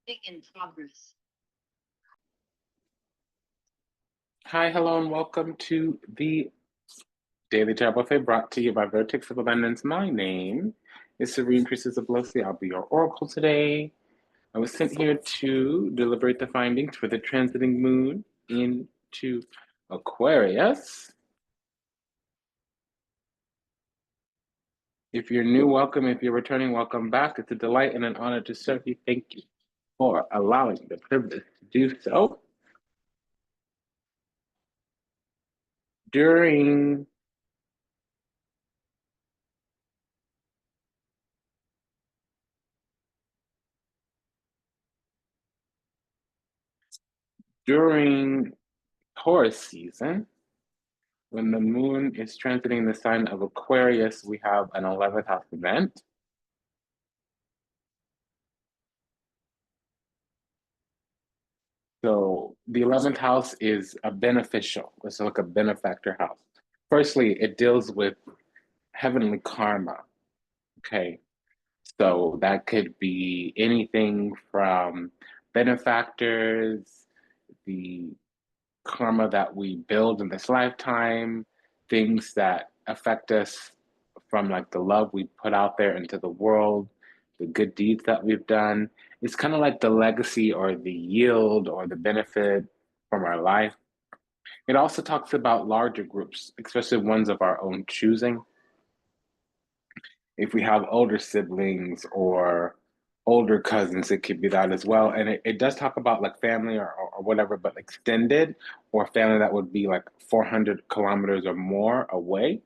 In progress. Hi, hello, and welcome to the Daily Tarot Buffet brought to you by Vertex of Abundance. My name is Serene Priestess Abossi. I'll be your oracle today. I was sent here to deliberate the findings for the transiting moon into Aquarius. If you're new, welcome. If you're returning, welcome back. It's a delight and an honor to serve you. Thank you for allowing the privilege to do so. During Taurus season, when the moon is transiting the sign of Aquarius, we have an 11th house event. So the 11th house is a beneficial, it's like a benefactor house. Firstly, it deals with heavenly karma, okay? So that could be anything from benefactors, the karma that we build in this lifetime, things that affect us from like the love we put out there into the world, the good deeds that we've done. It's kind of like the legacy or the yield or the benefit from our life. It also talks about larger groups, especially ones of our own choosing. If we have older siblings or older cousins, it could be that as well. And it does talk about like family or whatever, but extended or family that would be like 400 kilometers or more away,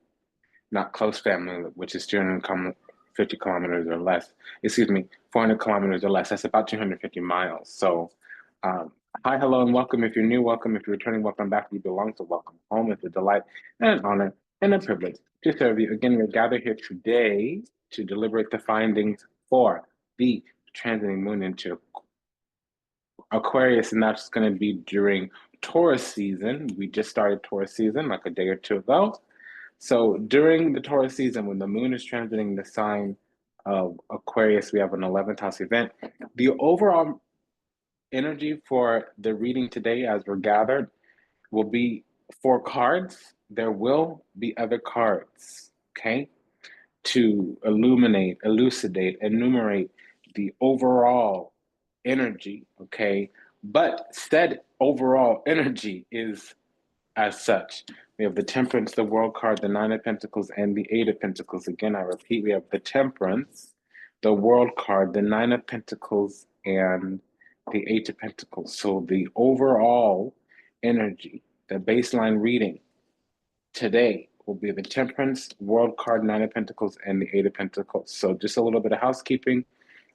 not close family, which is 250 kilometers or less. Excuse me, 400 kilometers or less. That's about 250 miles. So, hi, hello, and welcome. If you're new, welcome. If you're returning, welcome back. You belong, so welcome home. It's a delight and an honor and a privilege to serve you. Again, we're gathered here today to deliberate the findings for the transiting moon into Aquarius, and that's going to be during Taurus season. We just started Taurus season like a day or two ago. So during the Taurus season, when the moon is transiting the sign of Aquarius, we have an 11th house event. The overall energy for the reading today, as we're gathered, will be 4 cards. There will be other cards, okay, to illuminate, elucidate, enumerate the overall energy, okay? But said overall energy is as such. We have the Temperance, the World card, the Nine of Pentacles, and the Eight of Pentacles. Again, I repeat, we have the Temperance, the World card, the Nine of Pentacles, and the Eight of Pentacles. So the overall energy, the baseline reading today will be the Temperance, World card, Nine of Pentacles, and the Eight of Pentacles. So just a little bit of housekeeping.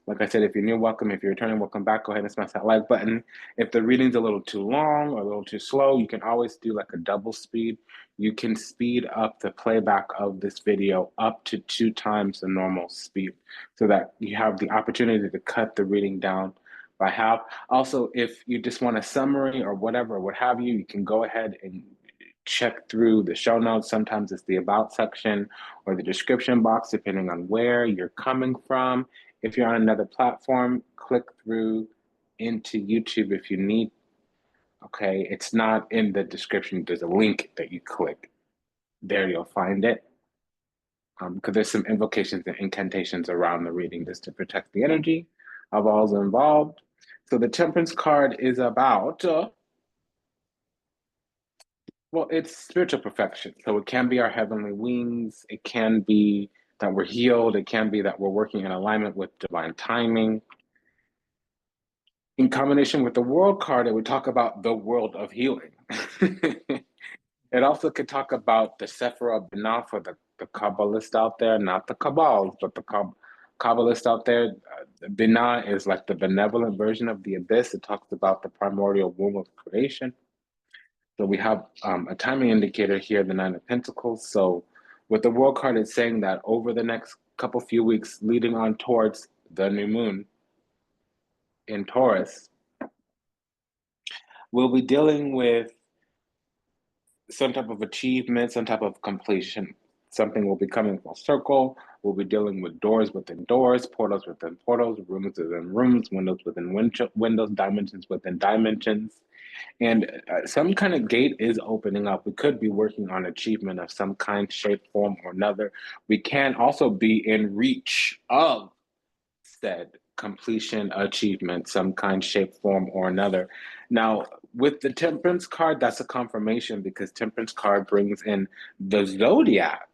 Like I said, if you're new, welcome. If you're returning, welcome back. Go ahead and smash that like button. If the reading's a little too long or a little too slow, you can always do like a double speed. You can speed up the playback of this video up to 2 times the normal speed so that you have the opportunity to cut the reading down by half. Also, if you just want a summary or whatever, what have you, you can go ahead and check through the show notes. Sometimes it's the about section or the description box, depending on where you're coming from. If you're on another platform, click through into YouTube if you need. Okay, it's not in the description. There's a link that you click. There you'll find it. Because there's some invocations and incantations around the reading just to protect the energy of all involved. So the Temperance card is about, well, it's spiritual perfection. So it can be our heavenly wings. It can be that we're healed. It can be that we're working in alignment with divine timing. In combination with the world card, it would talk about the world of healing. It also could talk about the Sephira Binah for the Kabbalist out there, not the Kabbals, but the Kabbalist out there. Binah is like the benevolent version of the abyss. It talks about the primordial womb of creation. So we have a timing indicator here, the Nine of Pentacles. So with the world card, it's saying that over the next few weeks leading on towards the new moon in Taurus, we'll be dealing with some type of achievement, some type of completion. Something will be coming full circle, We'll be dealing with doors within doors, portals within portals, rooms within rooms, windows within windows, dimensions within dimensions. And some kind of gate is opening up. We could be working on achievement of some kind, shape, form, or another. We can also be in reach of said completion, achievement, some kind, shape, form, or another. Now, with the Temperance card, that's a confirmation because Temperance card brings in the zodiac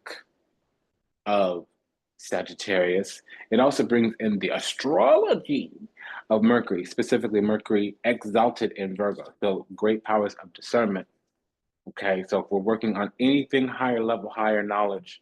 of Sagittarius. It also brings in the astrology of Mercury, specifically Mercury exalted in Virgo. So great powers of discernment. Okay, so if we're working on anything higher level, higher knowledge,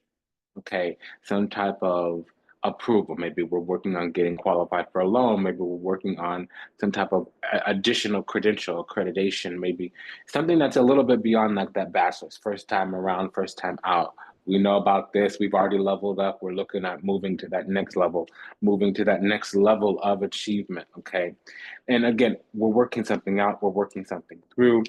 okay, some type of approval. Maybe we're working on getting qualified for a loan. Maybe we're working on some type of additional credential accreditation. Maybe something that's a little bit beyond like that bachelor's, first time around, first time out. We know about this. We've already leveled up. We're looking at moving to that next level, moving to that next level of achievement. Okay. And again, we're working something out. We're working something through.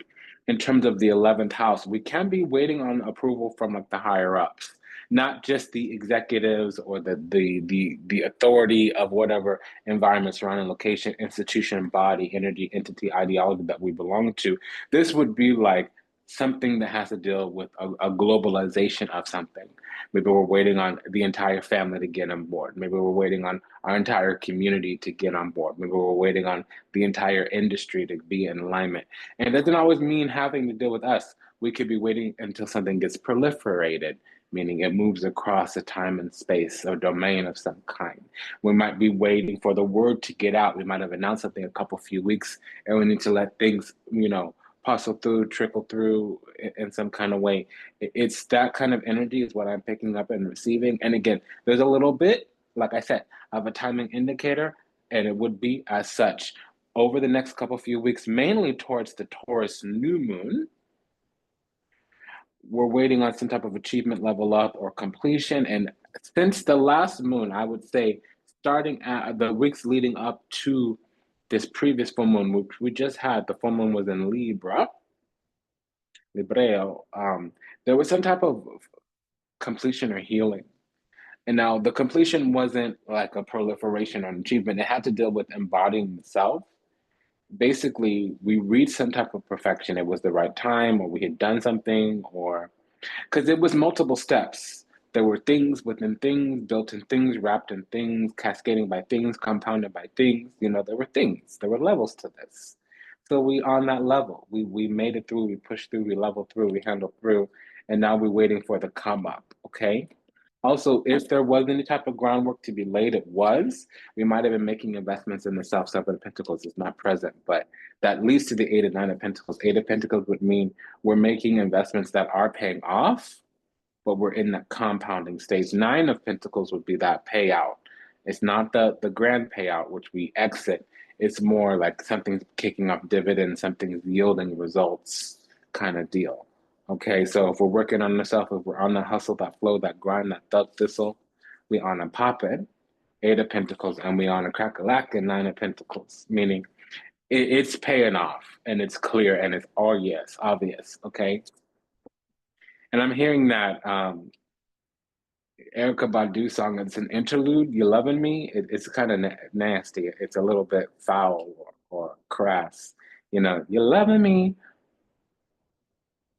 In terms of the 11th house, we can be waiting on approval from like the higher ups, not just the executives or the authority of whatever environment, surrounding location, institution, body, energy, entity, ideology that we belong to. This would be like something that has to deal with a globalization of something. Maybe we're waiting on the entire family to get on board. Maybe we're waiting on our entire community to get on board. Maybe we're waiting on the entire industry to be in alignment. And it doesn't always mean having to deal with us. We could be waiting until something gets proliferated, meaning it moves across a time and space or domain of some kind. We might be waiting for the word to get out. We might have announced something a few weeks, and we need to let things, parcel through, trickle through in some kind of way. It's that kind of energy is what I'm picking up and receiving. And again, there's a little bit, like I said, of a timing indicator, and it would be as such. Over the next few weeks, mainly towards the Taurus new moon, we're waiting on some type of achievement level up or completion. And since the last moon, I would say starting at the weeks leading up to this previous full moon, which we just had, the full moon was in Libreo, there was some type of completion or healing. And now the completion wasn't like a proliferation or an achievement. It had to deal with embodying the self. Basically, we reached some type of perfection. It was the right time, or we had done something, or because it was multiple steps. There were things within things, built in things, wrapped in things, cascading by things, compounded by things. There were things, there were levels to this. So we on that level, we made it through, we pushed through, we leveled through, we handled through, and now we're waiting for the come up, okay? Also, if there was any type of groundwork to be laid, it was. We might have been making investments in the Seven of Pentacles. It's not present, but that leads to the Eight and Nine of Pentacles. Eight of Pentacles would mean we're making investments that are paying off, but we're in that compounding stage. Nine of Pentacles would be that payout. It's not the grand payout, which we exit. It's more like something's kicking off dividends, something's yielding results kind of deal. Okay, so if we're working on ourselves, if we're on the hustle, that flow, that grind, that thug thistle, we on a poppin', Eight of Pentacles, and we on a crack-a-lack and Nine of Pentacles, meaning it's paying off, and it's clear, and it's all yes, obvious, okay? And I'm hearing that Erykah Badu song, it's an interlude, You Loving Me, it's kind of nasty. It's a little bit foul or crass. You're loving me,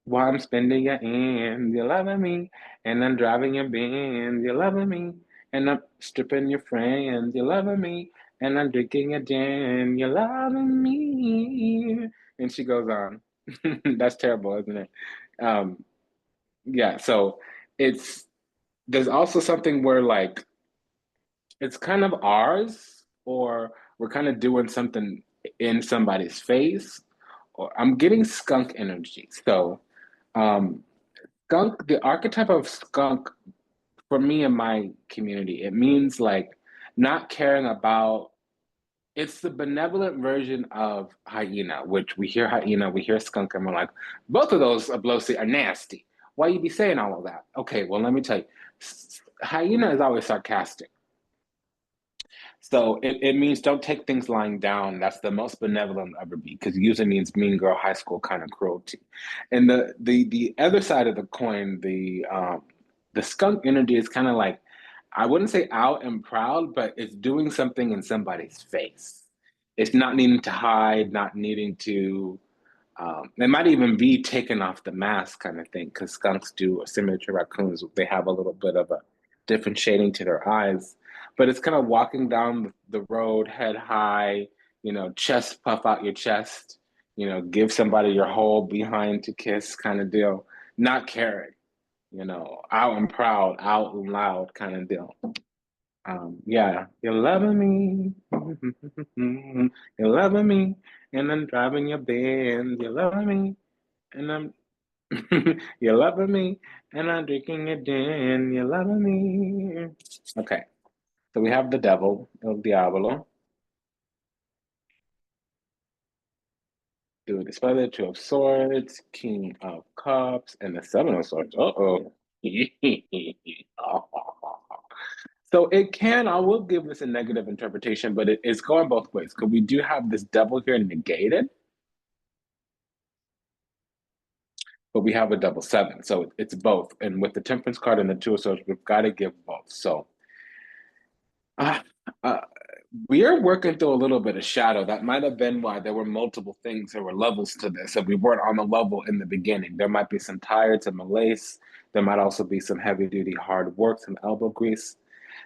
while I'm spending your ends, you're loving me, and I'm driving your Benz, you're loving me, and I'm stripping your friends, you're loving me, and I'm drinking your gin, you're loving me. And she goes on. That's terrible, isn't it? Yeah, so there's also something where like it's kind of ours, or we're kind of doing something in somebody's face, or I'm getting skunk energy. So skunk, the archetype of skunk for me in my community, it means like not caring about, it's the benevolent version of hyena, which we hear hyena, we hear skunk, and we're like, both of those Abossi are nasty. Why you be saying all of that? Okay, well, let me tell you. Hyena is always sarcastic. So it means don't take things lying down. That's the most benevolent ever be, because usually means mean girl high school kind of cruelty. And the other side of the coin, the skunk energy is kind of like I wouldn't say out and proud, but it's doing something in somebody's face. It's not needing to hide, not needing to, it might even be taking off the mask kind of thing, because skunks do, similar to raccoons, they have a little bit of a different shading to their eyes. But it's kind of walking down the road, head high, chest puff out your chest, give somebody your whole behind to kiss kind of deal, not caring, out and proud, out and loud kind of deal. Yeah, you're loving me, you're loving me, and I'm driving your Benz. You're loving me, and I'm you're loving me, and I'm drinking it in. You're loving me. Okay, so we have the devil, El Diablo. Do display the Two of Swords, King of Cups, and the Seven of Swords. Uh-oh. So it can, I will give this a negative interpretation, but it's going both ways. Because we do have this devil here negated, but we have a double seven. So it's both. And with the Temperance card and the Two of Swords, we've got to give both. So uh, uh, we are working through a little bit of shadow. That might have been why there were multiple things, there were levels to this. If we weren't on the level in the beginning, there might be some tired, some malaise. There might also be some heavy duty hard work, some elbow grease.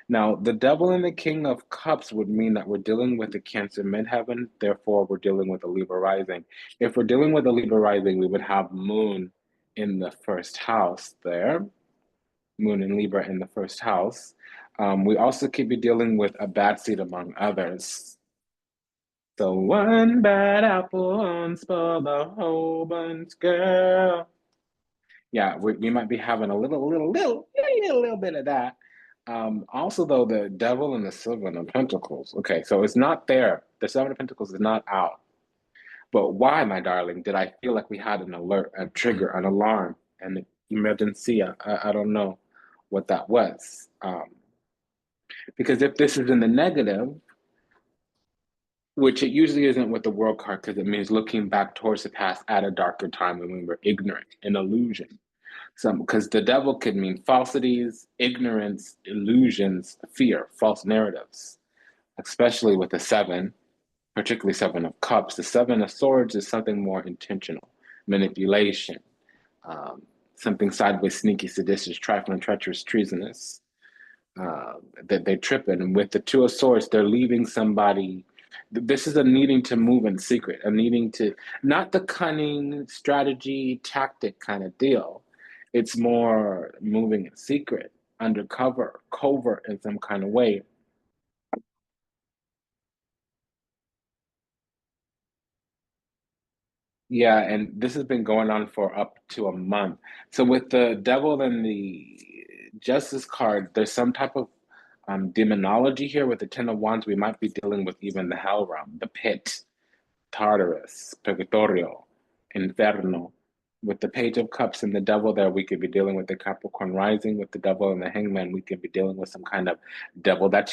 Now, the devil and the king of cups would mean that we're dealing with the Cancer midheaven, therefore we're dealing with a Libra rising. If we're dealing with a Libra rising, we would have moon in the first house there, moon and Libra in the first house. We also could be dealing with a bad seed among others. So one bad apple won't spoil the whole bunch, girl. Yeah, we might be having a little bit of that. Also, though, the devil and the seven of pentacles. Okay, so it's not there. The seven of pentacles is not out. But why, my darling, did I feel like we had an alert, a trigger, an alarm, an emergency? I don't know what that was. Because if this is in the negative, which it usually isn't with the world card, because it means looking back towards the past at a darker time when we were ignorant, an illusion. Because the devil could mean falsities, ignorance, illusions, fear, false narratives, especially with the seven, particularly seven of cups. The seven of swords is something more intentional, manipulation, something sideways, sneaky, seditious, trifling, treacherous, treasonous, that they trip it. And with the two of swords, they're leaving somebody. This is a needing to move in secret, a needing to, not the cunning strategy, tactic kind of deal. It's more moving in secret, undercover, covert in some kind of way. Yeah, and this has been going on for up to a month. So with the devil and the justice card, there's some type of demonology here. With the Ten of Wands, we might be dealing with even the hell realm, the pit, Tartarus, Purgatorio, Inferno. With the Page of Cups and the devil there, we could be dealing with the Capricorn rising. With the devil and the hangman, we could be dealing with some kind of devil that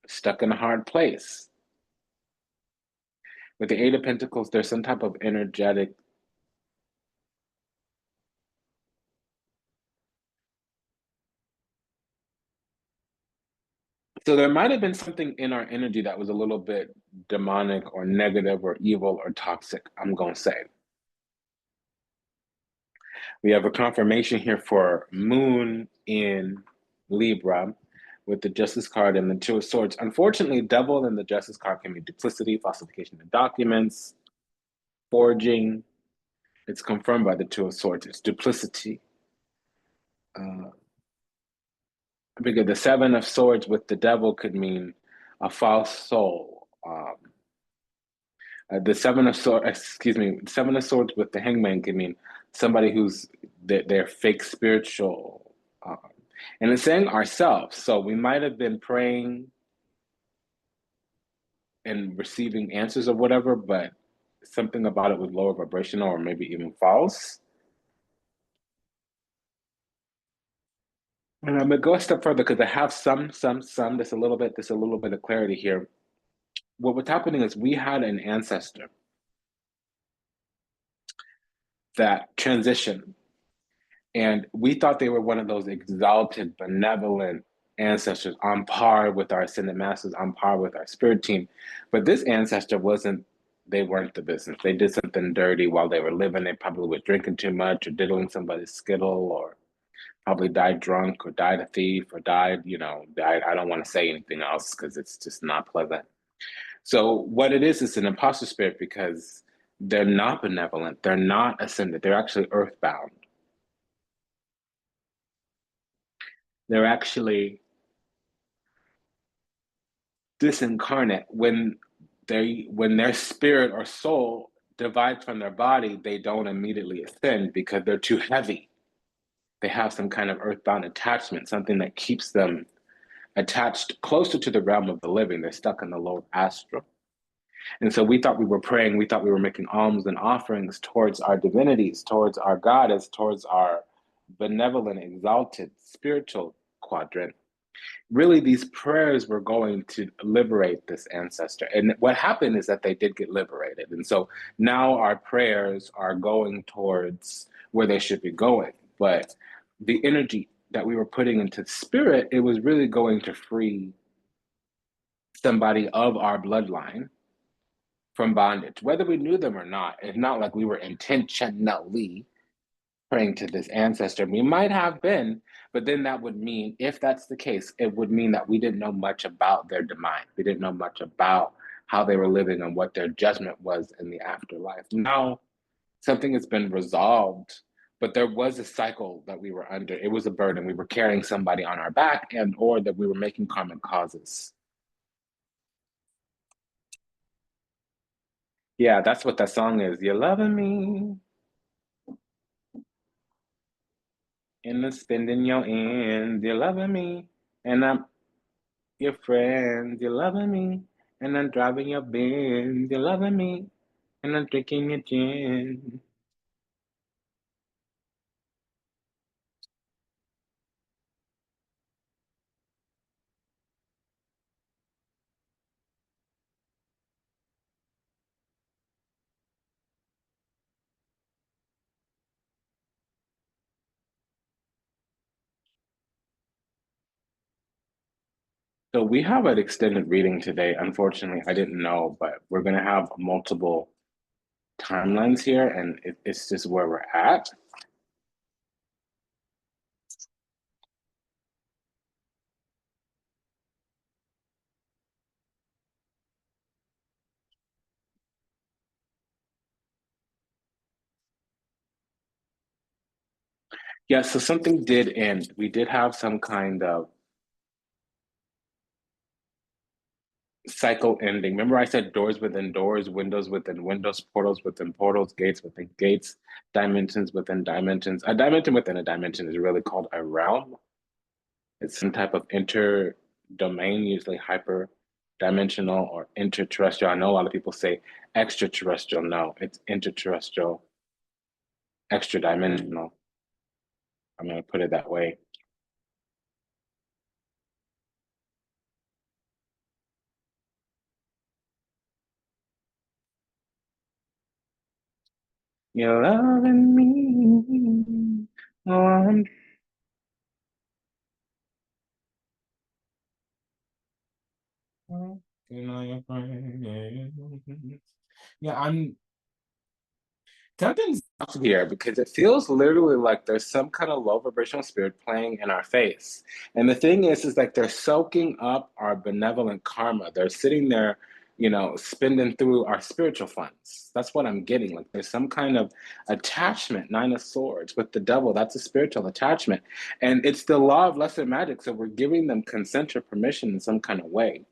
stuck in a hard place. With the Eight of Pentacles, there's some type of energetic. So there might have been something in our energy that was a little bit demonic or negative or evil or toxic, I'm going to say. We have a confirmation here for Moon in Libra with the Justice card and the Two of Swords. Unfortunately, Devil and the Justice card can be duplicity, falsification of documents, forging. It's confirmed by the Two of Swords. It's duplicity. Because the Seven of Swords with the Devil could mean a false soul. The Seven of Swords, excuse me, Seven of Swords with the Hangman can mean somebody who's they're fake spiritual. And it's saying ourselves. So we might have been praying and receiving answers or whatever, but something about it was lower vibrational or maybe even false. And I'm gonna go a step further because I have some, there's a little bit of clarity here. What's happening is we had an ancestor that transitioned, And we thought they were one of those exalted, benevolent ancestors on par with our ascended masters, on par with our spirit team. But this ancestor wasn't, they weren't the business. They did something dirty while they were living. They probably were drinking too much or diddling somebody's skittle, or probably died drunk or died a thief or died, died. I don't want to say anything else because it's just not pleasant. So what it is an imposter spirit because they're not benevolent. They're not ascended. They're actually earthbound. They're actually disincarnate. When their spirit or soul divides from their body, they don't immediately ascend because they're too heavy. They have some kind of earthbound attachment, something that keeps them attached closer to the realm of the living. They're stuck in the lower astral. And so we thought we were praying, we thought we were making alms and offerings towards our divinities, towards our goddess, towards our benevolent, exalted spiritual quadrant. Really, these prayers were going to liberate this ancestor. And what happened is that they did get liberated. And so now our prayers are going towards where they should be going. But the energy that we were putting into spirit, it was really going to free somebody of our bloodline from bondage, whether we knew them or not. It's not like we were intentionally praying to this ancestor. We might have been, but then that would mean, if that's the case, it would mean that we didn't know much about their demise. We didn't know much about how they were living and what their judgment was in the afterlife. Now, something has been resolved, but there was a cycle that we were under. It was a burden. We were carrying somebody on our back, and or that we were making karmic causes. Yeah, that's what that song is. You're loving me, and I'm spending your ends. You're loving me, and I'm your friends. You're loving me, and I'm driving your Benz. You're loving me, and I'm drinking your gin. So we have an extended reading today. Unfortunately, I didn't know, but we're gonna have multiple timelines here, and it's just where we're at. Yeah, so something did end. We did have some kind of cycle ending. Remember, I said doors within doors, windows within windows, portals within portals, gates within gates, dimensions within dimensions. A dimension within a dimension is really called a realm. It's some type of inter domain, usually hyper dimensional or interterrestrial. I know a lot of people say extraterrestrial. No, it's interterrestrial, extra dimensional. I'm going to put it that way. You're loving me. Oh, yeah, I'm something's off here because it feels literally like there's some kind of low vibrational spirit playing in our face. And the thing is like they're soaking up our benevolent karma. They're sitting there, spending through our spiritual funds. That's what I'm getting. Like there's some kind of attachment, Nine of Swords with the devil. That's a spiritual attachment. And it's the law of lesser magic. So we're giving them consent or permission in some kind of way.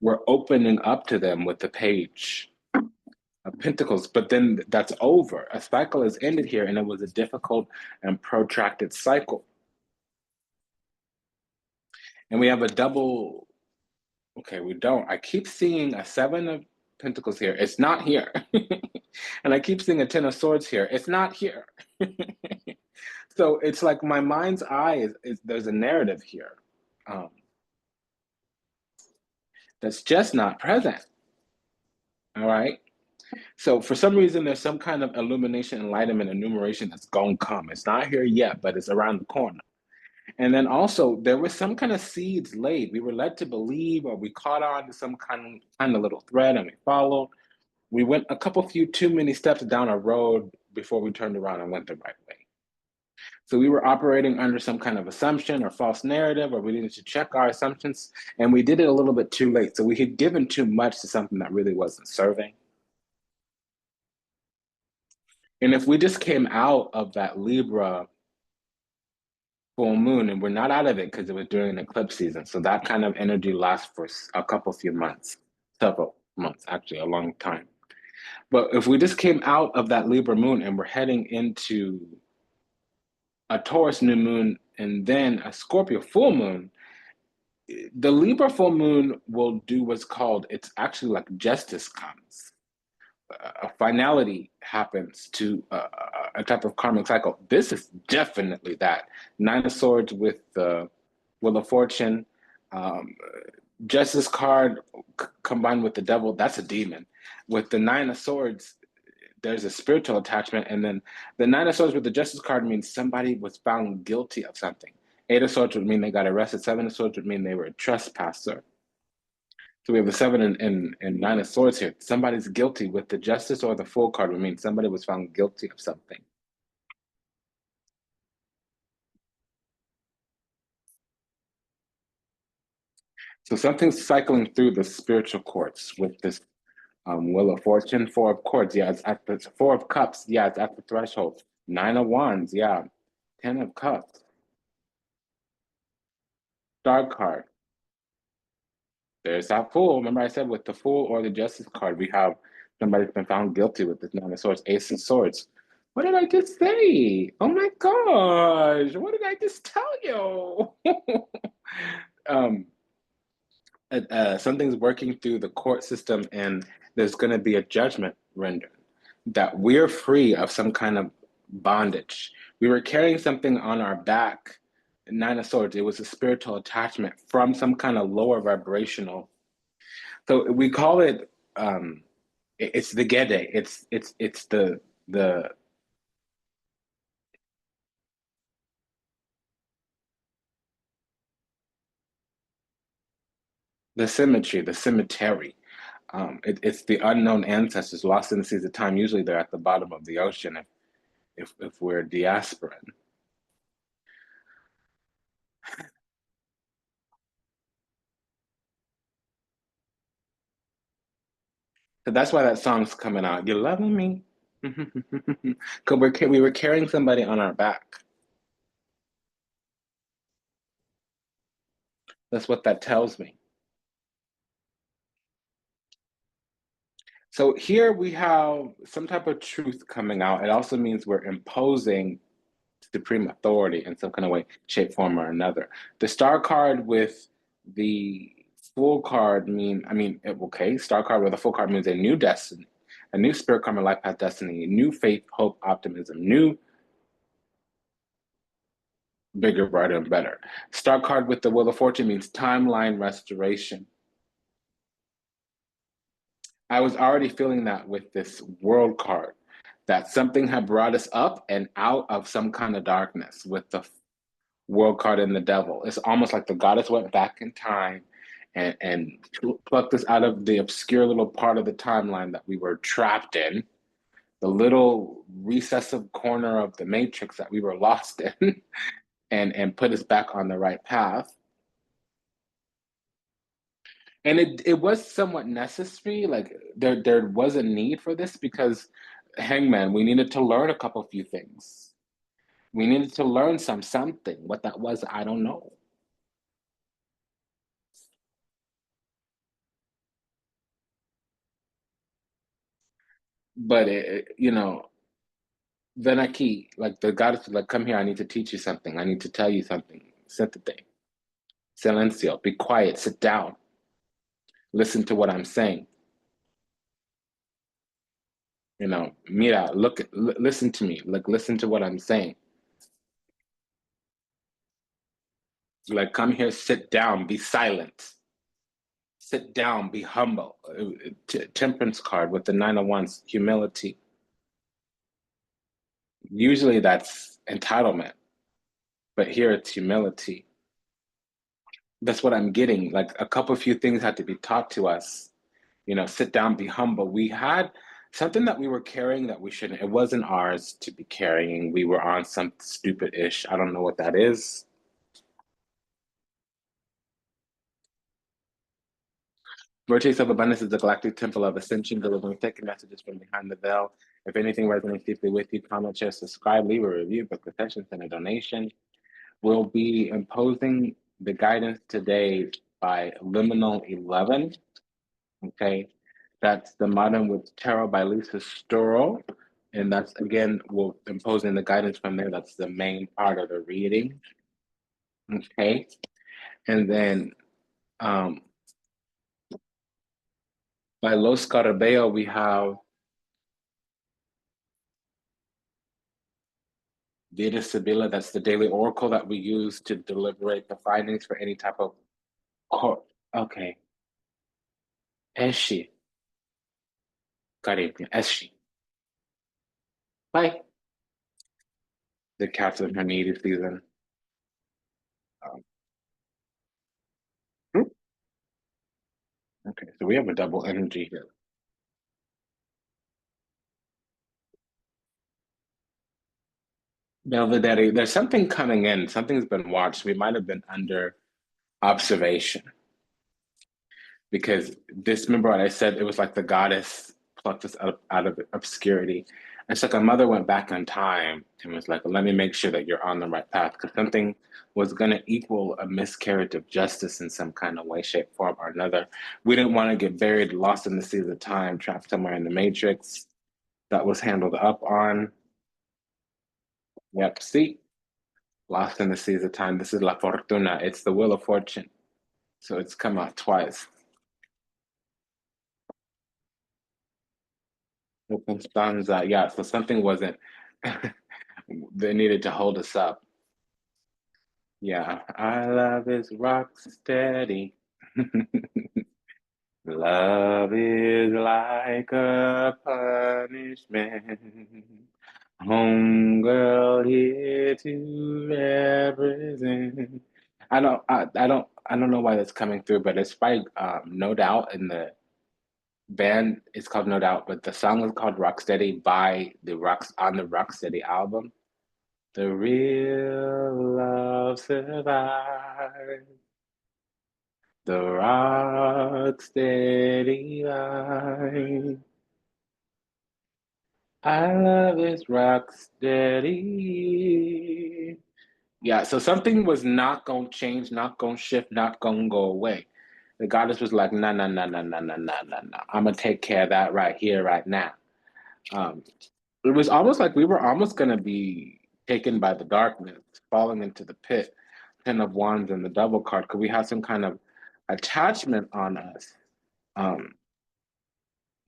We're opening up to them with the page of Pentacles, but then that's over. A cycle has ended here, and it was a difficult and protracted cycle. And we have a double. Okay, we don't. I keep seeing a Seven of Pentacles here. It's not here. And I keep seeing a Ten of Swords here. It's not here. So it's like my mind's eye is there's a narrative here um, that's just not present. All right. So for some reason, there's some kind of illumination, enlightenment, enumeration that's going to come. It's not here yet, but it's around the corner. And then also there was some kind of seeds laid. We were led to believe, or we caught on to some kind of little thread, and we followed. We went a couple few too many steps down a road before we turned around and went the right way. So we were operating under some kind of assumption or false narrative, or we needed to check our assumptions, and we did it a little bit too late. So we had given too much to something that really wasn't serving. And if we just came out of that Libra full moon, and we're not out of it because it was during an eclipse season, so that kind of energy lasts for a couple few months, several months, actually, a long time. But if we just came out of that Libra moon and we're heading into a Taurus new moon and then a Scorpio full moon, the Libra full moon will do what's called, it's actually like justice comes. A finality happens to a type of karmic cycle. This is definitely that. Nine of Swords with the Wheel of Fortune, Justice card combined with the Devil, that's a demon. With the Nine of Swords, there's a spiritual attachment, and then the Nine of Swords with the Justice card means somebody was found guilty of something. Eight of Swords would mean they got arrested. Seven of Swords would mean they were a trespasser. So we have the Seven and Nine of Swords here. Somebody's guilty. With the Justice or the Fool card would mean somebody was found guilty of something. So something's cycling through the spiritual courts with this Wheel of Fortune. Four of Courts, yeah, it's at the Four of Cups, yeah, it's at the threshold. Nine of Wands, yeah. Ten of Cups. Star card. There's that Fool. Remember I said with the Fool or the Justice card, we have somebody's been found guilty with this Nine of Swords, Ace of Swords. What did I just say? Oh my gosh, what did I just tell you? um, Something's working through the court system, and there's going to be a judgment rendered that we're free of some kind of bondage. We were carrying something on our back, Nine of Swords. It was a spiritual attachment from some kind of lower vibrational. So we call it. It's the Gede. It's the the symmetry, the cemetery. It's the unknown ancestors lost in the seas of time. Usually they're at the bottom of the ocean if we're diasporan. So that's why that song's coming out. You loving me? Because we were carrying somebody on our back. That's what that tells me. So here we have some type of truth coming out. It also means we're imposing supreme authority in some kind of way, shape, form, or another. The star card with the full card okay, star card with a full card means a new destiny, a new spirit karma life path destiny, new faith, hope, optimism, new, bigger, brighter, and better. Star card with the Wheel of Fortune means timeline restoration. I was already feeling that with this world card, that something had brought us up and out of some kind of darkness with the world card and the devil. It's almost like the goddess went back in time and plucked us out of the obscure little part of the timeline that we were trapped in, the little recessive corner of the matrix that we were lost in, and put us back on the right path. And it was somewhat necessary. Like there was a need for this because Hangman, we needed to learn a couple few things. We needed to learn something. What that was, I don't know. But Venaki, like the goddess, like come here. I need to teach you something. I need to tell you something. Sentate, silencio. Be quiet. Sit down. Listen to what I'm saying. Mira, listen to me. Like listen to what I'm saying. Like come here, sit down, be silent. sit down, be humble. Temperance card with the Nine of Wands, humility. Usually that's entitlement, but here it's humility. That's what I'm getting. Like a couple few things had to be taught to us. Sit down, be humble. We had something that we were carrying that we shouldn't. It wasn't ours to be carrying. We were on some stupid ish. I don't know what that is. Vertex of Abundance is the galactic temple of ascension, delivering thick messages from behind the veil. If anything resonates deeply with you, comment, share, subscribe, leave a review, book the session, send a donation. We'll be imposing the guidance today by Liminal 11. Okay, that's the Modern with Tarot by Lisa Sturrow. And that's, again, we're imposing the guidance from there. That's the main part of the reading. Okay, and then by Los Scarabeo, we have Vita Sibilla. That's the daily oracle that we use to deliberate the findings for any type of court. Okay. Eshi. Caribbean. Eshi. Bye. The cats of her native season. Um, okay, so we have a double energy here. Belvedere, there's something coming in. Something's been watched. We might have been under observation because remember what I said? It was like the goddess plucked us out of obscurity. It's like a mother went back in time and was like, let me make sure that you're on the right path because something was going to equal a miscarriage of justice in some kind of way, shape, form, or another. We didn't want to get buried, lost in the seas of time, trapped somewhere in the matrix. That was handled up on. Yep, see? Lost in the Seas of Time. This is La Fortuna. It's the Wheel of Fortune. So it's come out twice. Constanza. Yeah, so something wasn't, they needed to hold us up. Yeah, our love is rock steady. Love is like a punishment. Homegirl here to represent. I don't know why that's coming through, but it's by No Doubt, and the band is called No Doubt, but the song is called Rocksteady by on the Rocksteady album. The real love survives. The Rocksteady life. I love is rock steady. Yeah, so something was not gonna change, not gonna shift, not gonna go away. The goddess was like, no, no, no, no, no, no, no, no, no. I'm gonna take care of that right here, right now. Um, it was almost like we were almost gonna be taken by the darkness, falling into the pit, Ten of Wands and the Devil card, because we had some kind of attachment on us. Um,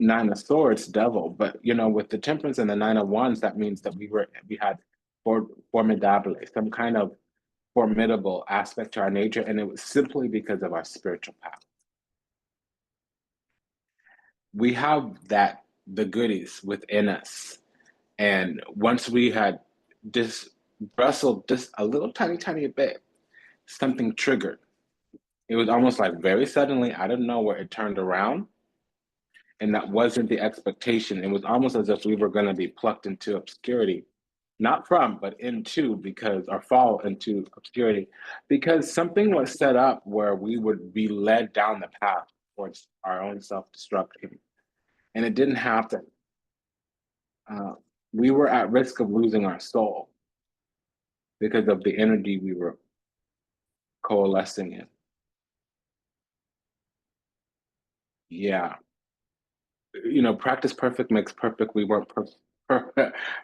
Nine of Swords, Devil, but with the Temperance and the Nine of Wands, that means that we had formidable, some kind of formidable aspect to our nature, and it was simply because of our spiritual path. We have the goodies within us, and once we had wrestled just a little tiny bit, something triggered. It was almost like very suddenly, out of nowhere, it turned around. And that wasn't the expectation. It was almost as if we were going to be plucked into obscurity, not from, but into, or fall into obscurity, because something was set up where we would be led down the path towards our own self-destruction. And it didn't happen. We were at risk of losing our soul because of the energy we were coalescing in. Yeah. Practice perfect makes perfect. We weren't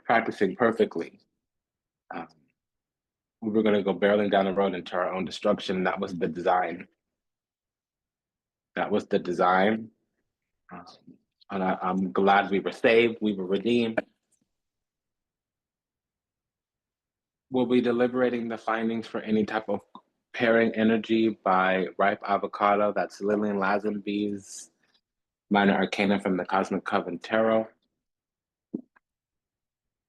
practicing perfectly. Um, we were going to go barreling down the road into our own destruction. That was the design. That was the design. Um, and I'm glad we were saved. We were redeemed. We'll be deliberating the findings for any type of Pairing Energy by Ripe Avocado. That's Lillian Lazenby's Minor Arcana from the Cosmic Coven Tarot.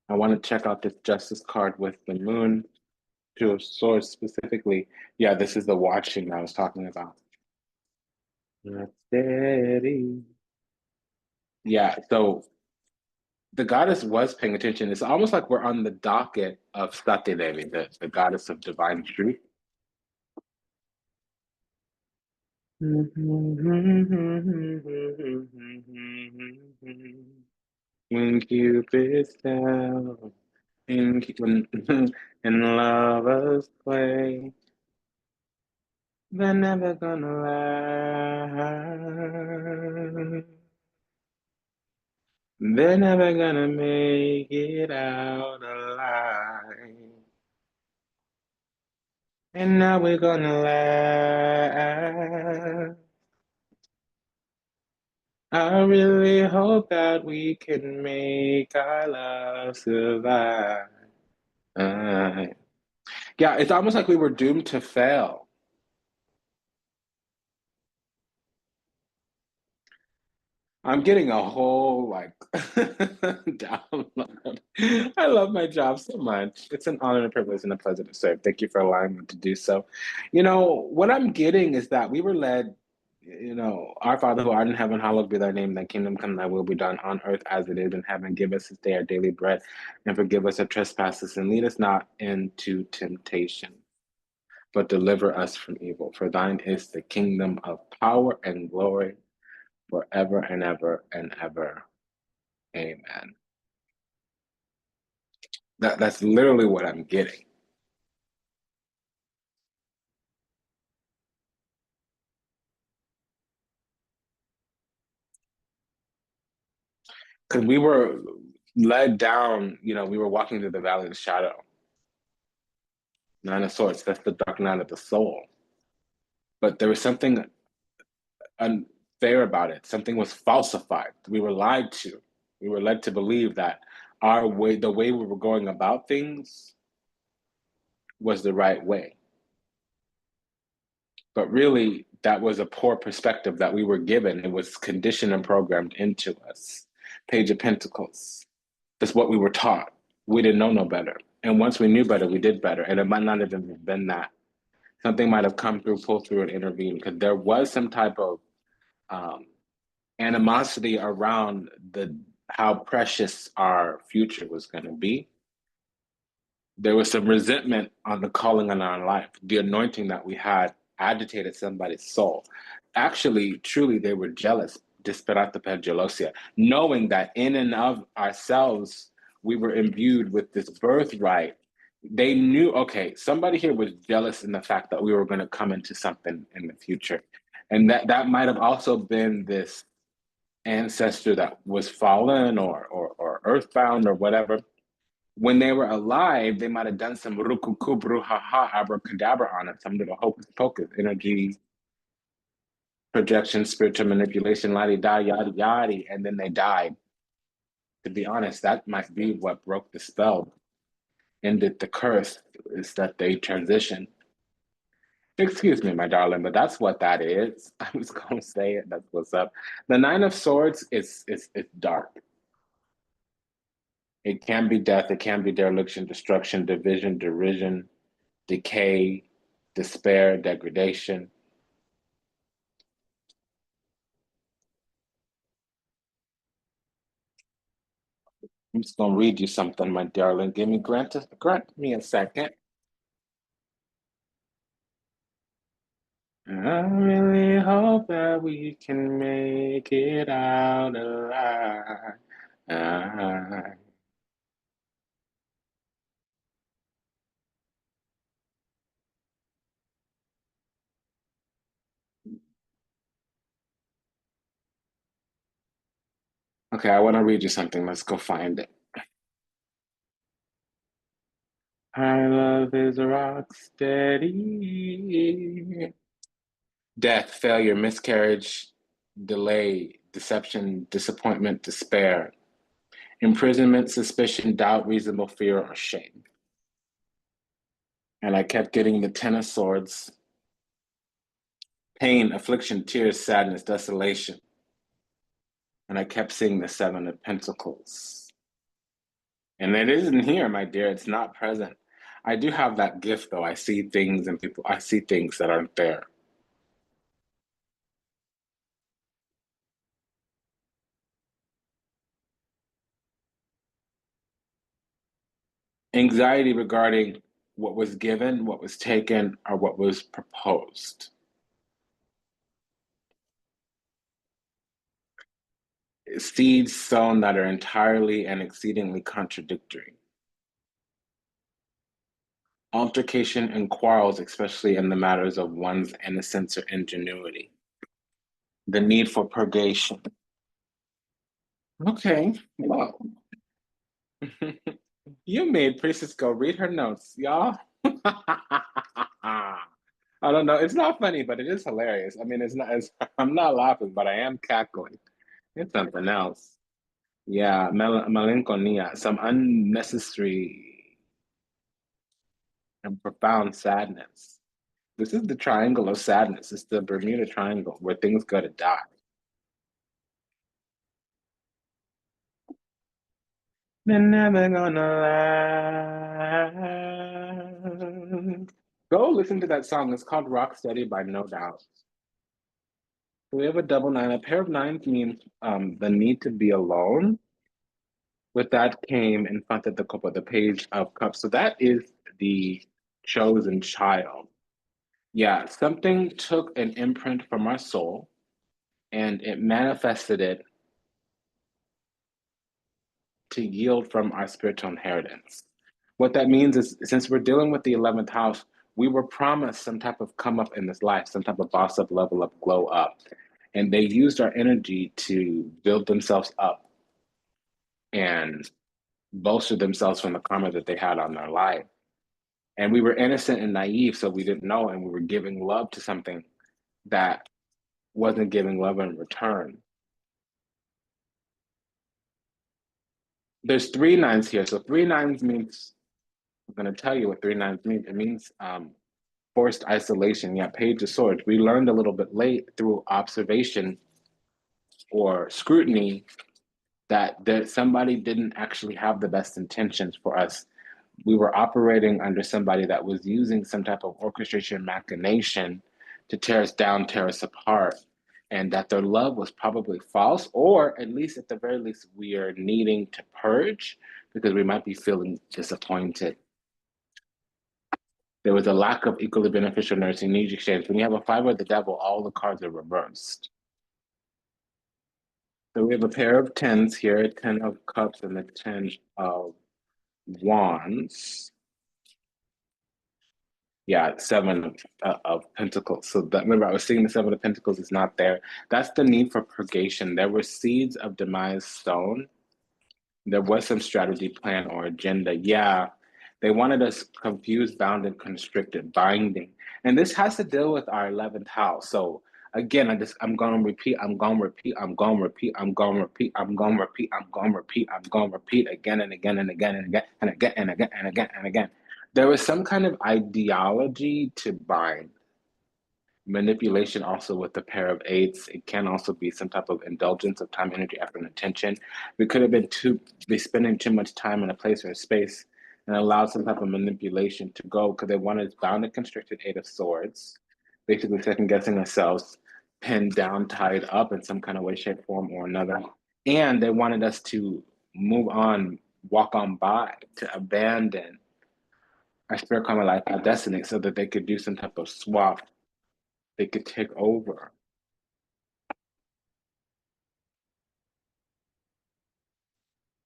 I want to check out this Justice card with the moon to a source specifically. Yeah, this is the watching I was talking about. Not steady. Yeah, so the goddess was paying attention. It's almost like we're on the docket of Sati Devi, the goddess of divine truth. When Cupid's down, in lovers play, they're never gonna last. They're never gonna make it out alive. And now we're gonna laugh. I really hope that we can make our love survive. Yeah, it's almost like we were doomed to fail. I'm getting a whole like download. I love my job so much. It's an honor and a privilege and a pleasure to serve. Thank you for allowing me to do so. What I'm getting is that we were led, our Father who art in heaven, hallowed be thy name, thy kingdom come, thy will be done on earth as it is in heaven. Give us this day our daily bread and forgive us our trespasses and lead us not into temptation, but deliver us from evil. For thine is the kingdom of power and glory forever and ever and ever. Amen. That's literally what I'm getting. Because we were led down, we were walking through the valley of the shadow. Nine of Swords, that's the dark night of the soul. But there was something unfair about it. Something was falsified. We were lied to. We were led to believe that the way we were going about things was the right way. But really, that was a poor perspective that we were given. It was conditioned and programmed into us. Page of Pentacles. That's what we were taught. We didn't know no better. And once we knew better, we did better. And it might not have even been that. Something might have come through, pulled through, and intervened because there was some type of animosity around how precious our future was going to be. There was some resentment on the calling on our life. The anointing that we had agitated somebody's soul. Actually, truly, they were jealous, disperata per gelosia, knowing that in and of ourselves, we were imbued with this birthright. They knew, okay, somebody here was jealous in the fact that we were going to come into something in the future. And that might have also been this ancestor that was fallen or earthbound or whatever. When they were alive, they might have done some rukuku bruhaha abracadabra on it, some little hocus pocus, energy projection, spiritual manipulation, la di da yada yada, and then they died. To be honest, that might be what broke the spell, ended the curse, is that they transitioned. Excuse me, my darling, but that's what that is. I was gonna say it. That's what's up. The Nine of Swords is dark. It can be death. It can be dereliction, destruction, division, derision, decay, despair, degradation. I'm just gonna read you something, my darling. Grant me a second. I really hope that we can make it out alive. Okay, I want to read you something. Let's go find it. Our love is rock steady. Death, failure, miscarriage, delay, deception, disappointment, despair, imprisonment, suspicion, doubt, reasonable fear, or shame. And I kept getting the Ten of Swords, pain, affliction, tears, sadness, desolation. And I kept seeing the Seven of Pentacles. And it isn't here, my dear. It's not present. I do have that gift, though. I see things and people, I see things that aren't there. Anxiety regarding what was given, what was taken, or what was proposed. Seeds sown that are entirely and exceedingly contradictory. Altercation and quarrels, especially in the matters of one's innocence or ingenuity. The need for purgation. Okay, well, you made Priestess go read her notes, y'all. I don't know. It's not funny, but it is hilarious. I mean, it's not. I'm not laughing, but I am cackling. It's something else. Yeah, melancholia, some unnecessary and profound sadness. This is the triangle of sadness. It's the Bermuda Triangle where things go to die. They're never gonna last. Go listen to that song. It's called Rock Steady by No Doubt. So we have a double nine. A pair of nines means the need to be alone. With that came in front of the couple, the page of cups. So that is the chosen child. Yeah, something took an imprint from our soul and it manifested it to yield from our spiritual inheritance. What that means is since we're dealing with the 11th house, we were promised some type of come up in this life, some type of boss up, level up, glow up. And they used our energy to build themselves up and bolster themselves from the karma that they had on their life. And we were innocent and naive, so we didn't know, and we were giving love to something that wasn't giving love in return. There's three nines here. So three nines means, I'm going to tell you what three nines means. It means forced isolation. Yeah, Page of Swords. We learned a little bit late through observation or scrutiny that somebody didn't actually have the best intentions for us. We were operating under somebody that was using some type of orchestration machination to tear us down, tear us apart, and that their love was probably false, or at least at the very least, we are needing to purge because we might be feeling disappointed. There was a lack of equally beneficial nursing needs exchange. When you have a five of the devil, all the cards are reversed. So we have a pair of tens here, 10 of cups and the 10 of wands. Yeah, seven of pentacles. So that, remember, I was seeing the seven of pentacles is not there. That's the need for purgation. There were seeds of demise sown. There was some strategy, plan, or agenda. Yeah, they wanted us confused, bounded, constricted, binding. And this has to deal with our 11th house. So again, I'm gonna repeat, I'm gonna repeat, I'm gonna repeat, I'm gonna repeat, I'm gonna repeat, I'm gonna repeat, I'm gonna repeat again and again and again and again and again and again and again and again. There was some kind of ideology to bind. Manipulation also with the pair of eights. It can also be some type of indulgence of time, energy, effort, and attention. We could have be spending too much time in a place or a space and allowed some type of manipulation to go because they wanted bound and constricted eight of swords, basically second guessing ourselves, pinned down, tied up in some kind of way, shape, form, or another. And they wanted us to move on, walk on by, to abandon our spirit, karma, life, our destiny, so that they could do some type of swap. They could take over.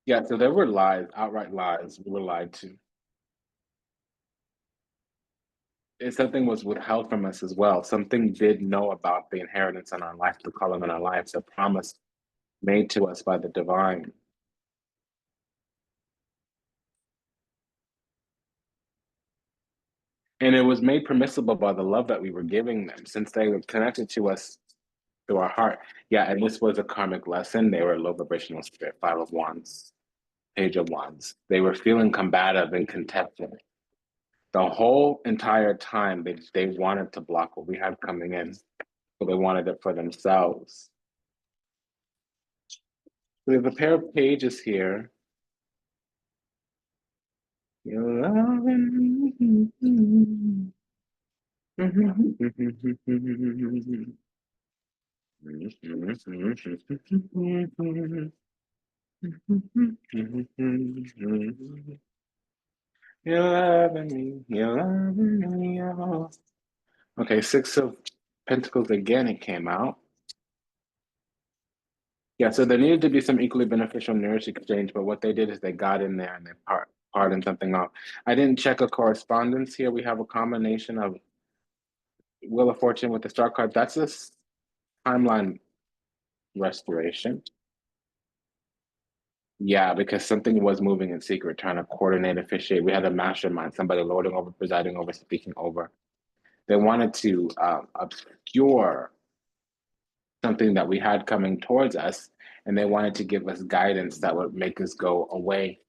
Yeah, so there were lies, outright lies. We were lied to. And something was withheld from us as well. Something did know about the inheritance in our life, the calling in our lives, the promise made to us by the divine. And it was made permissible by the love that we were giving them since they were connected to us through our heart. Yeah, and this was a karmic lesson. They were a low vibrational spirit, five of wands, page of wands. They were feeling combative and contested. The whole entire time they wanted to block what we had coming in. So they wanted it for themselves. We have a pair of pages here. You're loving me. You're loving me. You're loving me. Oh. Okay, Six of Pentacles again, it came out. Yeah, so there needed to be some equally beneficial nourish exchange, but what they did is they got in there and they pardoned something off. I didn't check a correspondence here. We have a combination of Wheel of Fortune with the Star card. That's a timeline restoration. Yeah, because something was moving in secret, trying to coordinate, officiate. We had a mastermind, somebody lording over, presiding over, speaking over. They wanted to obscure something that we had coming towards us, and they wanted to give us guidance that would make us go away.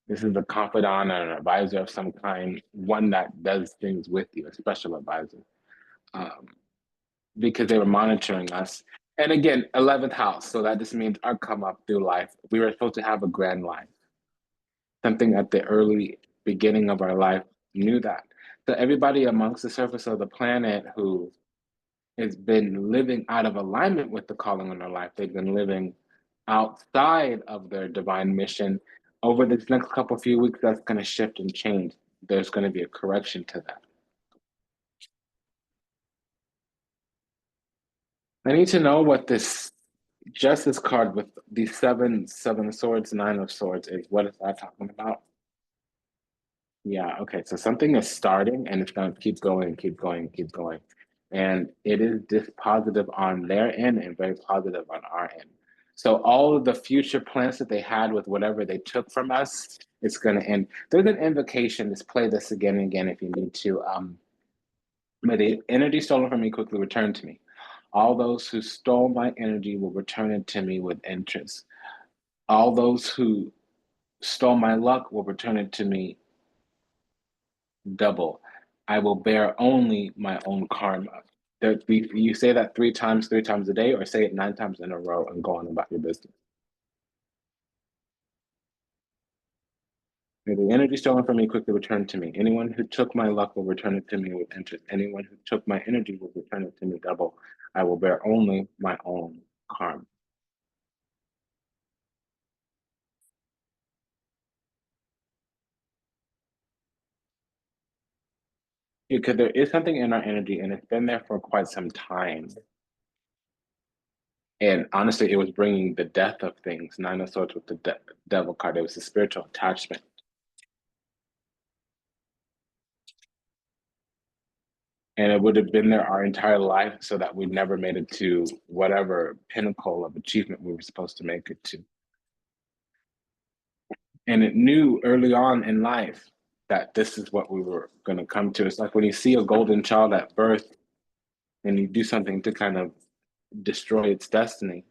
This is a confidant or an advisor of some kind, one that does things with you, a special advisor, um, because they were monitoring us. And again, 11th house, so that just means our come up through life. We were supposed to have a grand life. Something at the early beginning of our life knew that. So everybody amongst the surface of the planet who has been living out of alignment with the calling on their life, they've been living outside of their divine mission. Over this next couple few weeks, that's going to shift and change. There's going to be a correction to that. I need to know what this Justice card with the seven of swords, 9 of swords is. What is that talking about? Yeah, okay. So something is starting and it's going to keep going, keep going, keep going. And it is dispositive on their end and very positive on our end. So all of the future plans that they had with whatever they took from us, it's going to end. There's an invocation. Let's play this again and again if you need to. May the energy stolen from me quickly return to me. All those who stole my energy will return it to me with interest. All those who stole my luck will return it to me double. I will bear only my own karma. You say that three times a day, or say it 9 times in a row and go on about your business. May the energy stolen from me quickly return to me. Anyone who took my luck will return it to me with interest. Anyone who took my energy will return it to me double. I will bear only my own karma. Because there is something in our energy, and it's been there for quite some time. And honestly, it was bringing the death of things. 9 of Swords with the Devil card. It was a spiritual attachment. And it would have been there our entire life so that we never made it to whatever pinnacle of achievement we were supposed to make it to. And it knew early on in life that this is what we were going to come to. It's like when you see a golden child at birth and you do something to kind of destroy its destiny.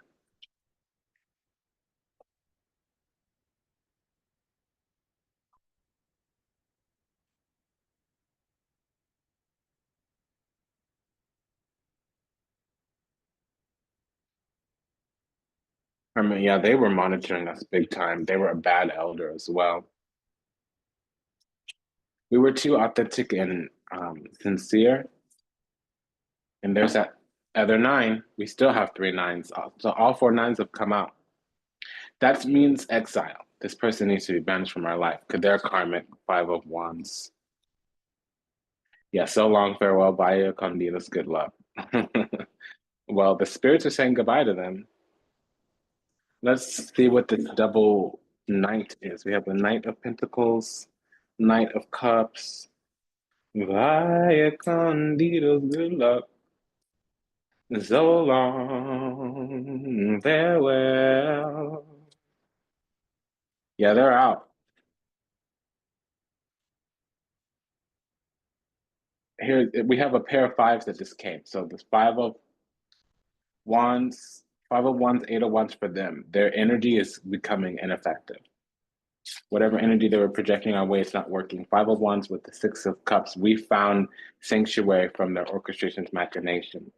I mean, yeah, they were monitoring us big time. They were a bad elder as well. We were too authentic and sincere. And there's that other 9. We still have 3 9s. So all 4 9s have come out. That means exile. This person needs to be banished from our life because they're karmic. 5 of Wands. Yeah, so long, farewell, bye, con Dios, good luck. Well, the spirits are saying goodbye to them. Let's see what this double knight is. We have the Knight of Pentacles, Knight of Cups. Vaya con Dios, good luck. So long, farewell. Yeah, they're out. Here we have a pair of 5s that just came. So this 5 of Wands, 8 of Wands for them. Their energy is becoming ineffective. Whatever energy they were projecting our way, it's not working. Five of Wands with the Six of Cups. We found sanctuary from their orchestrations, machinations.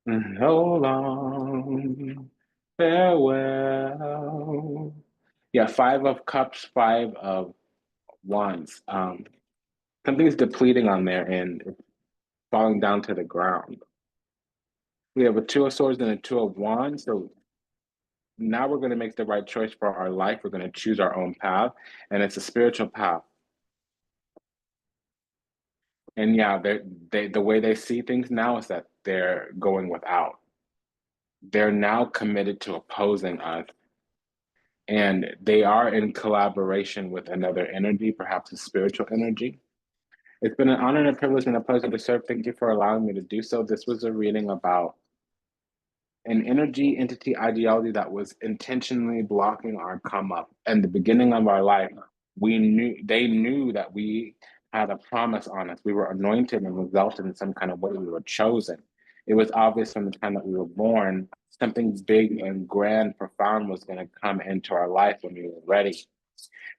So long, farewell. Yeah, Five of Cups, Five of Wands. Something's depleting on their end, it's falling down to the ground. We have a Two of Swords and a Two of Wands. So now we're going to make the right choice for our life. We're going to choose our own path, and it's a spiritual path. And yeah, the way they see things now is that they're going without. They're now committed to opposing us, and they are in collaboration with another energy, perhaps a spiritual energy. It's been an honor and a privilege and a pleasure to serve. Thank you for allowing me to do so. This was a reading about an energy, entity, ideology that was intentionally blocking our come up. And the beginning of our life, they knew that we had a promise on us. We were anointed and exalted in some kind of way. We were chosen. It was obvious from the time that we were born, something big and grand, profound was going to come into our life when we were ready.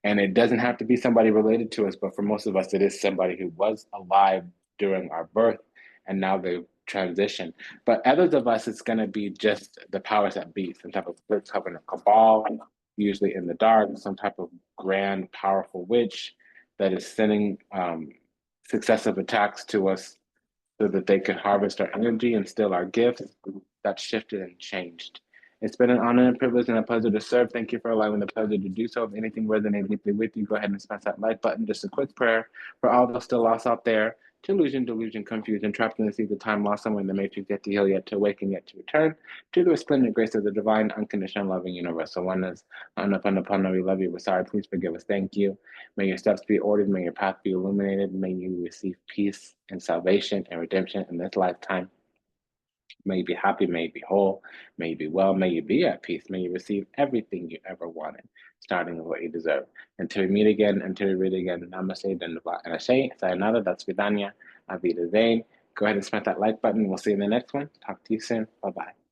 And it doesn't have to be somebody related to us, but for most of us, it is somebody who was alive during our birth and now they've transitioned. But others of us, it's going to be just the powers that be, some type of split covenant cabal, usually in the dark, some type of grand, powerful witch that is sending successive attacks to us so that they can harvest our energy and steal our gifts. That shifted and changed. It's been an honor and privilege and a pleasure to serve. Thank you for allowing the pleasure to do so. If anything resonates deeply with you, go ahead and smash that like button. Just a quick prayer for all those still lost out there. Illusion, delusion, confusion, trapped in the seas of time, lost somewhere in the matrix, yet to heal, yet to awaken, yet to return to the resplendent grace of the divine, unconditional, loving, universal oneness. Anapana, we love you. We're sorry. Please forgive us. Thank you. May your steps be ordered. May your path be illuminated. May you receive peace and salvation and redemption in this lifetime. May you be happy, may you be whole, may you be well, may you be at peace, may you receive everything you ever wanted, starting with what you deserve. Until we meet again, until we read again, namaste, dandava, and ashe, sayonara, that's vidanya, avida zain. Go ahead and smash that like button. We'll see you in the next one. Talk to you soon. Bye-bye.